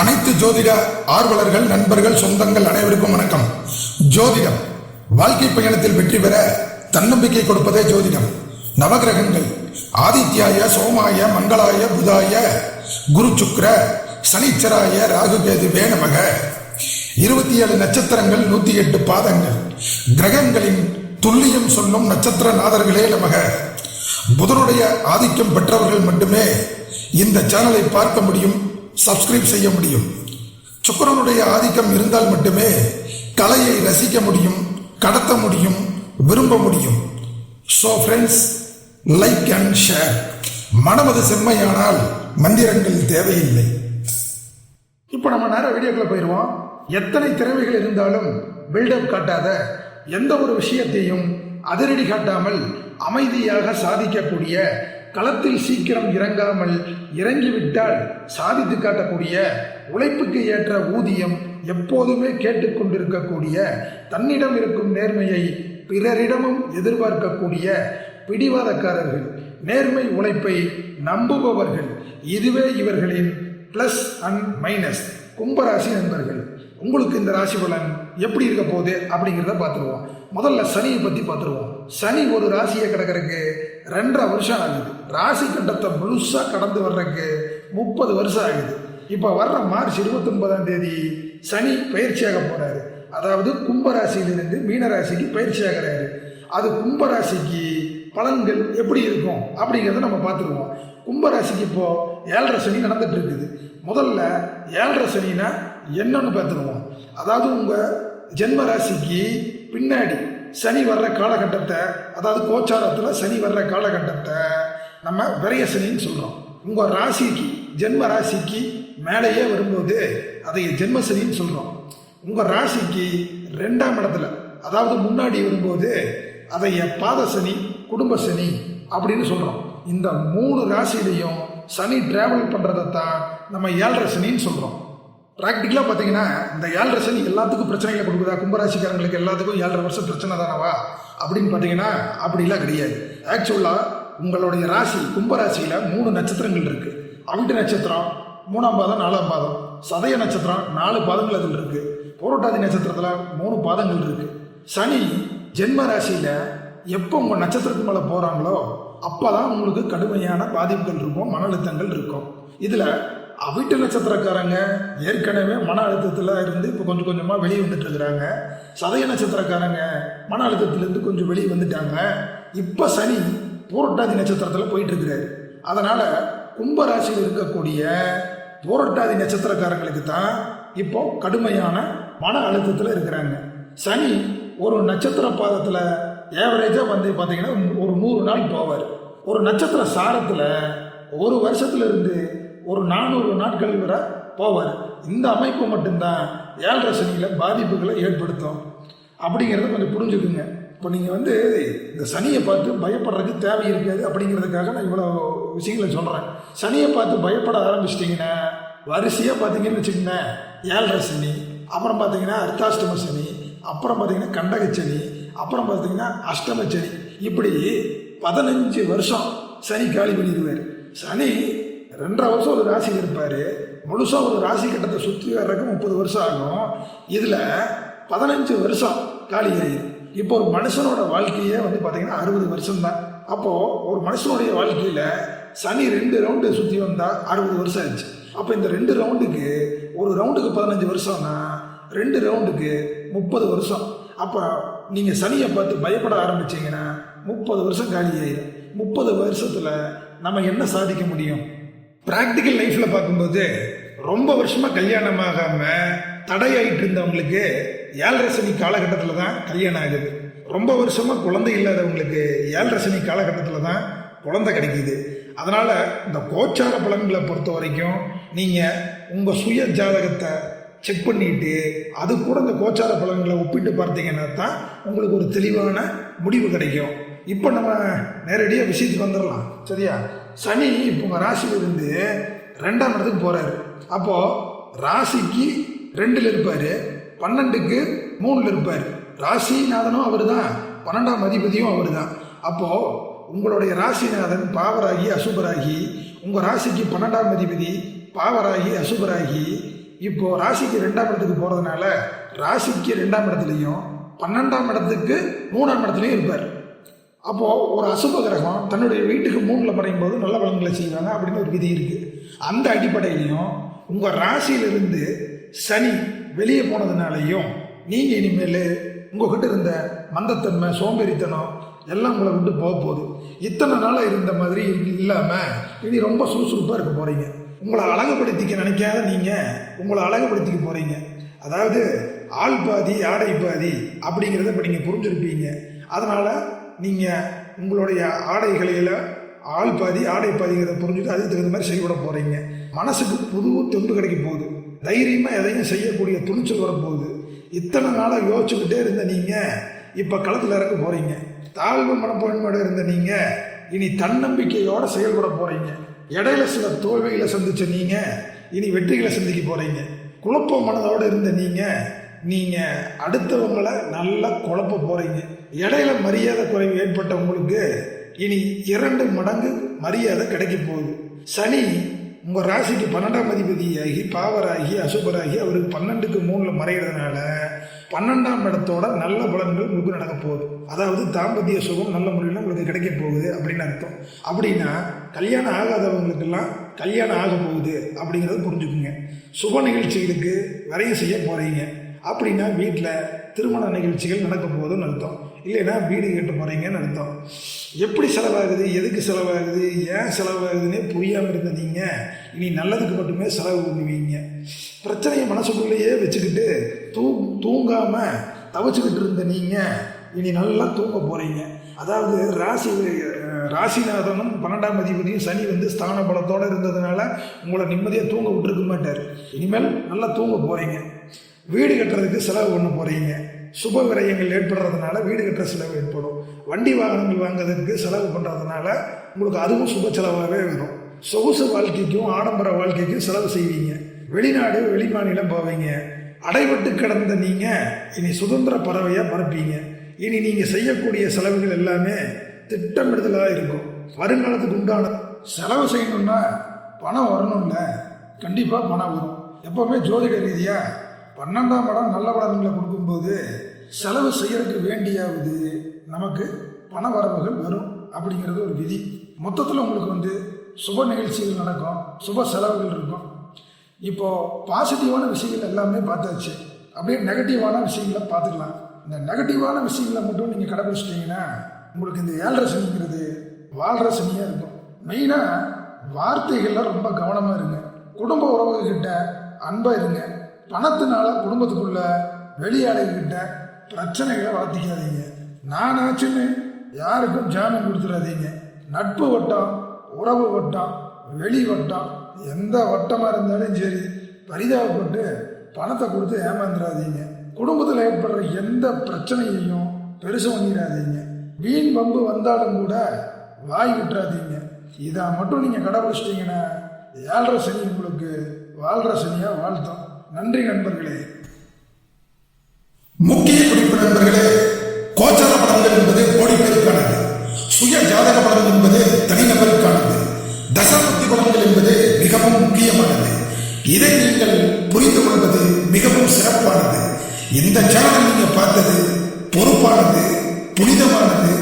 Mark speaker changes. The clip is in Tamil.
Speaker 1: அனைத்து ஜோதிட ஆர்வலர்கள், நண்பர்கள், சொந்தங்கள் அனைவருக்கும் வணக்கம். ஜோதிடம் வாழ்க்கை பயணத்தில் வெற்றி பெற தன்னம்பிக்கை கொடுப்பதே ஜோதிடம். நவகிரகங்கள் ஆதித்யாய, சோமாய, மங்களாய, புதாய, குரு சுக்கிர, சனிச்சராய, ராகு கேதுவே நமக. 27 நட்சத்திரங்கள், 108 பாதங்கள், கிரகங்களின் துல்லியம் சொல்லும் நட்சத்திர நாதர்களே நமக. புதனுடைய ஆதிக்கம் பெற்றவர்கள் மட்டுமே இந்த சேனலை பார்க்க முடியும், சப்ஸ்கிரைப் செய்ய முடியும். சுக்கிரனுடைய ஆதிக்கம் இருந்தால் மட்டுமே கலையை ரசிக்க முடியும், கடத்த முடியும், விரும்ப முடியும். So friends, like and share. மனமது செம்மையானால் மந்திரங்கள் தேவையில்லை. இப்போ நம்ம நேரம் வீடியோக்குள்ள போயிடுவோம். எத்தனை திறமைகள் இருந்தாலும் பில்டப் காட்டாத, எந்த ஒரு விஷயத்தையும் அதிரடி காட்டாமல் அமைதியாக சாதிக்கக்கூடிய, களத்தில் சீக்கிரம் இறங்காமல் இறங்கிவிட்டால் சாதித்து காட்டக்கூடிய, உழைப்புக்கு ஏற்ற ஊதியம் எப்போதுமே கேட்டுக்கொண்டிருக்கக்கூடிய, தன்னிடம் இருக்கும் நேர்மையை பிறரிடமும் எதிர்பார்க்கக்கூடிய பிடிவாதக்காரர்கள், நேர்மை உழைப்பை நம்புபவர்கள். இதுவே இவர்களின் பிளஸ் அண்ட் மைனஸ். கும்பராசி நண்பர்கள், உங்களுக்கு இந்த ராசி பலன் எப்படி இருக்க போகுது அப்படிங்கிறத பார்த்துருவோம். முதல்ல சனியை பற்றி பார்த்துருவோம். சனி ஒரு ராசியை கிடக்கிறதுக்கு 2.5 வருஷம் ஆகுது. ராசி கட்டத்தை முழுசாக கடந்து வர்றதுக்கு 30 வருஷம் ஆகுது. இப்போ வர்ற மார்ச் 29ஆம் தேதி சனி பயிற்சியாக போகிறாரு. அதாவது கும்பராசியிலிருந்து மீனராசிக்கு பயிற்சி ஆகிறாரு. அது கும்பராசிக்கு பலன்கள் எப்படி இருக்கும் அப்படிங்கிறத நம்ம பார்த்துருவோம். கும்பராசிக்கு இப்போ 7.5 சனி நடந்துட்டு இருக்குது. முதல்ல 7.5 சனினா என்னன்னு பார்த்துருவோம். அதாவது உங்கள் ஜென்ம ராசிக்கு பின்னாடி சனி வர்ற காலகட்டத்தை, அதாவது கோச்சாரத்தில் சனி வர்ற காலகட்டத்தை நம்ம விரைய சனின்னு சொல்கிறோம். உங்கள் ராசிக்கு, ஜென்ம ராசிக்கு மேலேயே வரும்போது அதை ஜென்ம சனின்னு சொல்கிறோம். உங்கள் ராசிக்கு 2ஆம் இடத்துல, அதாவது முன்னாடி வரும்போது அதை பாத சனி, குடும்ப சனி அப்படின்னு சொல்கிறோம். இந்த 3 ராசியிலையும் சனி டிராவல் பண்ணுறதை தான் நம்ம 7.5 சனின்னு சொல்கிறோம். ப்ராக்டிக்கலாக பார்த்தீங்கன்னா இந்த 7.5 சனி எல்லாத்துக்கும் பிரச்சனைகளை கொடுக்குதா? கும்பராசிக்காரங்களுக்கு எல்லாத்துக்கும் 7.5 வருஷம் பிரச்சனை தானவா அப்படின்னு பார்த்தீங்கன்னா அப்படிலாம் கிடையாது. ஆக்சுவலாக உங்களுடைய ராசி கும்பராசியில் 3 நட்சத்திரங்கள் இருக்குது. அவிட்ட நட்சத்திரம் 3ஆம் பாதம், 4ஆம் பாதம், சதய நட்சத்திரம் 4 பாதங்கள் அதில் இருக்குது. புரட்டாதி நட்சத்திரத்தில் 3 பாதங்கள் இருக்குது. சனி ஜென்ம ராசியில் எப்போ உங்கள் நட்சத்திரத்து மேலே போகிறாங்களோ அப்போ தான் உங்களுக்கு கடுமையான பாதிப்புகள் இருக்கும், மன அழுத்தங்கள் இருக்கும். இதில் அவிட்ட நட்சத்திரக்காரங்க ஏற்கனவே மன அழுத்தத்தில் இருந்து இப்போ கொஞ்சம் கொஞ்சமாக வெளியே வந்துட்டு இருக்கிறாங்க. சதய நட்சத்திரக்காரங்க மன அழுத்தத்திலேருந்து கொஞ்சம் வெளியே வந்துட்டாங்க. இப்போ சனி பூரட்டாதி நட்சத்திரத்தில் போயிட்டு இருக்கிறாரு. அதனால் கும்பராசியில் இருக்கக்கூடிய பூரட்டாதி நட்சத்திரக்காரங்களுக்கு தான் இப்போ கடுமையான மன அழுத்தத்தில் இருக்கிறாங்க. சனி ஒரு நட்சத்திர பாதத்தில் ஏவரேஜாக வந்து பார்த்தீங்கன்னா ஒரு 100 நாள் போவார். ஒரு நட்சத்திர சாரத்தில் ஒரு வருஷத்துலேருந்து ஒரு 400 நாட்கள் வரை போவார். இந்த அமைப்பு மட்டும்தான் 7.5 சனியில் பாதிப்புகளை ஏற்படுத்தும் அப்படிங்கிறத கொஞ்சம் புரிஞ்சுக்குங்க. இப்போ நீங்கள் வந்து இந்த சனியை பார்த்து பயப்படுறதுக்கு தேவை இருக்காது அப்படிங்கிறதுக்காக நான் இவ்வளோ விஷயங்களை சொல்கிறேன். சனியை பார்த்து பயப்பட ஆரம்பிச்சிட்டிங்கன்னா வரிசையாக பார்த்தீங்கன்னு வச்சுக்கோங்க, 7.5 சனி, அப்புறம் பார்த்தீங்கன்னா அர்த்தாஷ்டம சனி, அப்புறம் பார்த்தீங்கன்னா கண்டகச்சனி, அப்புறம் பார்த்தீங்கன்னா அஷ்டமச்சனி, இப்படி 15 வருஷம் சனி காலி பண்ணிடுவார். சனி 2.5 வருஷம் ஒரு ராசியில் இருப்பார். முழுசாக ஒரு ராசி கட்டத்தை சுற்றி வர்றதுக்கு 30 வருஷம் ஆகும். இதில் 15 வருஷம் காலி ஆகிடும். இப்போ ஒரு மனுஷனோட வாழ்க்கையே வந்து பார்த்தீங்கன்னா 60 வருஷம் தான். அப்போது ஒரு மனுஷனுடைய வாழ்க்கையில் சனி 2 ரவுண்டு சுற்றி வந்தால் 60 வருஷம் ஆச்சு. அப்போ இந்த 2 ரவுண்டுக்கு, ஒரு ரவுண்டுக்கு 15 வருஷம்னா 2 ரவுண்டுக்கு 30 வருஷம். அப்போ நீங்கள் சனியை பார்த்து பயப்பட ஆரம்பிச்சிங்கன்னா 30 வருஷம் காலி ஆயிடும். 30 வருஷத்தில் நம்ம என்ன சாதிக்க முடியும்? ப்ராக்டிக்கல் லைஃப்பில் பார்க்கும்போது ரொம்ப வருஷமாக கல்யாணமாகாமல் தடையாயிட்டு இருந்தவங்களுக்கு 7.5 சனி காலகட்டத்தில் தான் கல்யாணம் ஆகுது. ரொம்ப வருஷமாக குழந்தை இல்லாதவங்களுக்கு 7.5 சனி காலகட்டத்தில் தான் குழந்தை கிடைக்கிது. அதனால் இந்த கோச்சார பலன்களை பொறுத்த வரைக்கும் நீங்கள் உங்கள் சுய ஜாதகத்தை செக் பண்ணிவிட்டு அது கூட இந்த கோச்சார பலன்களை ஒப்பிட்டு பார்த்தீங்கன்னா தான் உங்களுக்கு ஒரு தெளிவான முடிவு கிடைக்கும். இப்போ நம்ம நேரடியாக விஷயத்துக்கு வந்துடலாம், சரியா? சனி இப்போ உங்கள் ராசியிலிருந்து 2ஆம் இடத்துக்கு போகிறாரு. அப்போது ராசிக்கு 2ல் இருப்பார், 12க்கு 3ல் இருப்பார். ராசிநாதனும் அவர் தான், 12ஆம் அதிபதியும் அவர் தான். அப்போது உங்களுடைய ராசிநாதன் பாவராகி அசுபராகி, உங்கள் ராசிக்கு 12ஆம் அதிபதி பாவராகி அசுபராகி இப்போ ராசிக்கு 2ஆம் இடத்துக்கு போகிறதுனால ராசிக்கு 2ஆம் இடத்துலையும் 12ஆம் இடத்துக்கு 3ஆம் இடத்துலையும் இருப்பார். அப்போது ஒரு அசுப கிரகம் தன்னுடைய வீட்டுக்கு 3ல் மறையும் போது நல்ல பலன்களை செய்வாங்க அப்படின்னு ஒரு விதி இருக்குது. அந்த அடிப்படையிலையும் உங்கள் ராசியிலிருந்து சனி வெளியே போனதுனாலையும் நீங்கள் இனிமேல் உங்கள்கிட்ட இருந்த மந்தத்தன்மை, சோம்பேறித்தனம் எல்லாம் உங்களை விட்டு போக போகுது. இத்தனை நாளாக இருந்த மாதிரி இல்லாமல் இனி ரொம்ப சுறுசுறுப்பாக இருக்க போகிறீங்க. உங்களை அழகுபடுத்திக்க நினைக்காத நீங்கள் உங்களை அழகுபடுத்திக்க போகிறீங்க. அதாவது ஆள் பாதி ஆடை பாதி அப்படிங்கிறத இப்போ நீங்கள் புரிஞ்சுருப்பீங்க. அதனால் நீங்கள் உங்களுடைய ஆடைகளில் ஆள் பாதி ஆடை பாதிங்கிறத புரிஞ்சுட்டு அதுக்கு தகுந்த மாதிரி செயல்பட போகிறீங்க. மனசுக்கு புது தெம்பு கிடைக்க போகுது. தைரியமாக எதையும் செய்யக்கூடிய துணிச்சல் வரப்போகுது. இத்தனை நாளாக யோசிச்சுக்கிட்டே இருந்த நீங்கள் இப்போ களத்தில் இறக்க போகிறீங்க. தாழ்வு மனப்பான்மையோடு இருந்த நீங்கள் இனி தன்னம்பிக்கையோடு செயல்பட போகிறீங்க. இடையில சில தோல்விகளை சந்தித்த நீங்கள் இனி வெற்றிகளை சந்திக்க போகிறீங்க. குழப்ப மனதோடு இருந்த நீங்கள் அடுத்தவங்களை நல்லா குழப்ப போகிறீங்க. இடையில மரியாதை குறைவு ஏற்பட்ட உங்களுக்கு இனி 2 மடங்கு மரியாதை கிடைக்க போகுது. சனி உங்கள் ராசிக்கு 12ஆம் அதிபதியாகி பாவராகி அசுபராகி அவருக்கு 12க்கு 3ல் மறைகிறதுனால 12ஆம் இடத்தோட நல்ல பலன்கள் உங்களுக்கு நடக்க போகுது. அதாவது தாம்பத்திய சுகம் நல்ல முறையில் உங்களுக்கு கிடைக்க போகுது அப்படின்னு அர்த்தம். அப்படின்னா கல்யாணம் ஆகாதவங்களுக்கெல்லாம் கல்யாணம் ஆக போகுது அப்படிங்கிறத புரிஞ்சுக்குங்க. சுப நிகழ்ச்சிகளுக்கு விரைய செய்ய போகிறீங்க அப்படின்னா வீட்டில் திருமண நிகழ்ச்சிகள் நடக்க போகுதுன்னு அர்த்தம். இல்லைன்னா வீடு கட்ட போகிறீங்கன்னு அர்த்தம். எப்படி செலவாகுது, எதுக்கு செலவாகுது, ஏன் செலவாகுதுன்னே புரியாமல் இருந்த நீங்கள் இனி நல்லதுக்கு மட்டுமே செலவு பண்ணுவீங்க. பிரச்சனையை மனசுக்குள்ளேயே வச்சுக்கிட்டு தூங்காமல் தவச்சுக்கிட்டு இருந்த நீங்கள் இனி நல்லா தூங்க போகிறீங்க. அதாவது ராசிநாதனும் 12ஆம் அதிபதியும் சனி ஸ்தான பலத்தோடு இருந்ததுனால உங்களை நிம்மதியாக தூங்க விட்டுருக்க மாட்டார். இனிமேல் நல்லா தூங்க போகிறீங்க. வீடு கட்டுறதுக்கு செலவு பண்ண போகிறீங்க. சுப விரயங்கள் ஏற்படுறதுனால வீடு கட்டுற செலவு ஏற்படும். வண்டி வாகனங்கள் வாங்குறதுக்கு செலவு பண்ணுறதுனால உங்களுக்கு அதுவும் சுப செலவாகவே வரும். சொகுசு வாழ்க்கைக்கும் ஆடம்பர வாழ்க்கைக்கும் செலவு செய்வீங்க. வெளிநாடு வெளிமாநிலம் போவீங்க. அடைபட்டு கிடந்த நீங்கள் இனி சுதந்திர பறவையாக பறப்பீங்க. இனி நீங்கள் செய்யக்கூடிய செலவுகள் எல்லாமே திட்டமிடுதலாக இருக்கும். வருங்காலத்துக்கு உண்டான செலவு செய்யணும்னா பணம் வரணும்ல, கண்டிப்பாக பணம் வரும். எப்போவுமே ஜோதிட ரீதியாக 12ஆம் இடம் நல்ல பலன்களை கொடுக்கும்போது செலவு செய்யறதுக்கு வேண்டியாவது நமக்கு பண வரவுகள் வரும் அப்படிங்கிறது ஒரு விதி. மொத்தத்தில் உங்களுக்கு சுப நிகழ்ச்சிகள் நடக்கும், சுப செலவுகள் இருக்கும். இப்போது பாசிட்டிவான விஷயங்கள் எல்லாமே பார்த்தாச்சு. அப்படியே நெகட்டிவான விஷயங்களை பார்த்துக்கலாம். இந்த நெகட்டிவான விஷயங்களை மட்டும் நீங்கள் கடைபிடிச்சிட்டிங்கன்னா உங்களுக்கு இந்த 7.5 சனிங்கிறது வாழ்கிற சனியாக இருக்கும். மெயினாக வார்த்தைகளில் ரொம்ப கவனமாக இருங்க. குடும்ப உறவுகிட்ட அன்பாக இருங்க. பணத்தினால குடும்பத்துக்குள்ள வெளியாளுகிட்ட பிரச்சனைகளை வளர்த்திக்காதீங்க. நானாச்சுன்னு யாருக்கும் ஜாமீன் கொடுத்துடாதீங்க. நட்பு வட்டம், உறவு வட்டம், வெளி வட்டம், எந்த வட்டமாக இருந்தாலும் சரி பரிதாபப்பட்டு பணத்தை கொடுத்து ஏமாந்துடாதீங்க. குடும்பத்தில் ஏற்படுற எந்த பிரச்சனையையும் பெருசு பண்ணிடாதீங்க. வீண் பம்பு வந்தாலும் கூட வாய் விட்டுறாதீங்க. இதை மட்டும் நீங்கள் கடைபிடிச்சிட்டிங்கன்னா 7.5 சனி உங்களுக்கு வாழ்கிற சனியாக வாழ்த்தோம். நன்றி நண்பர்களே. முக்கிய குறிப்பு நண்பர்களே, கோச்சார பலன்கள் என்பது கோடி பேருக்கானது. சுய ஜாதக பலன் என்பது தனிநபருக்கானது. தசாபக்தி பலன்கள் என்பது மிகவும் முக்கியமானது. இதை நீங்கள் புரிந்து கொள்வது மிகவும் சிறப்பானது. இந்த சேனல் நீங்க பார்த்தது பொறுப்பானது, புனிதமானது,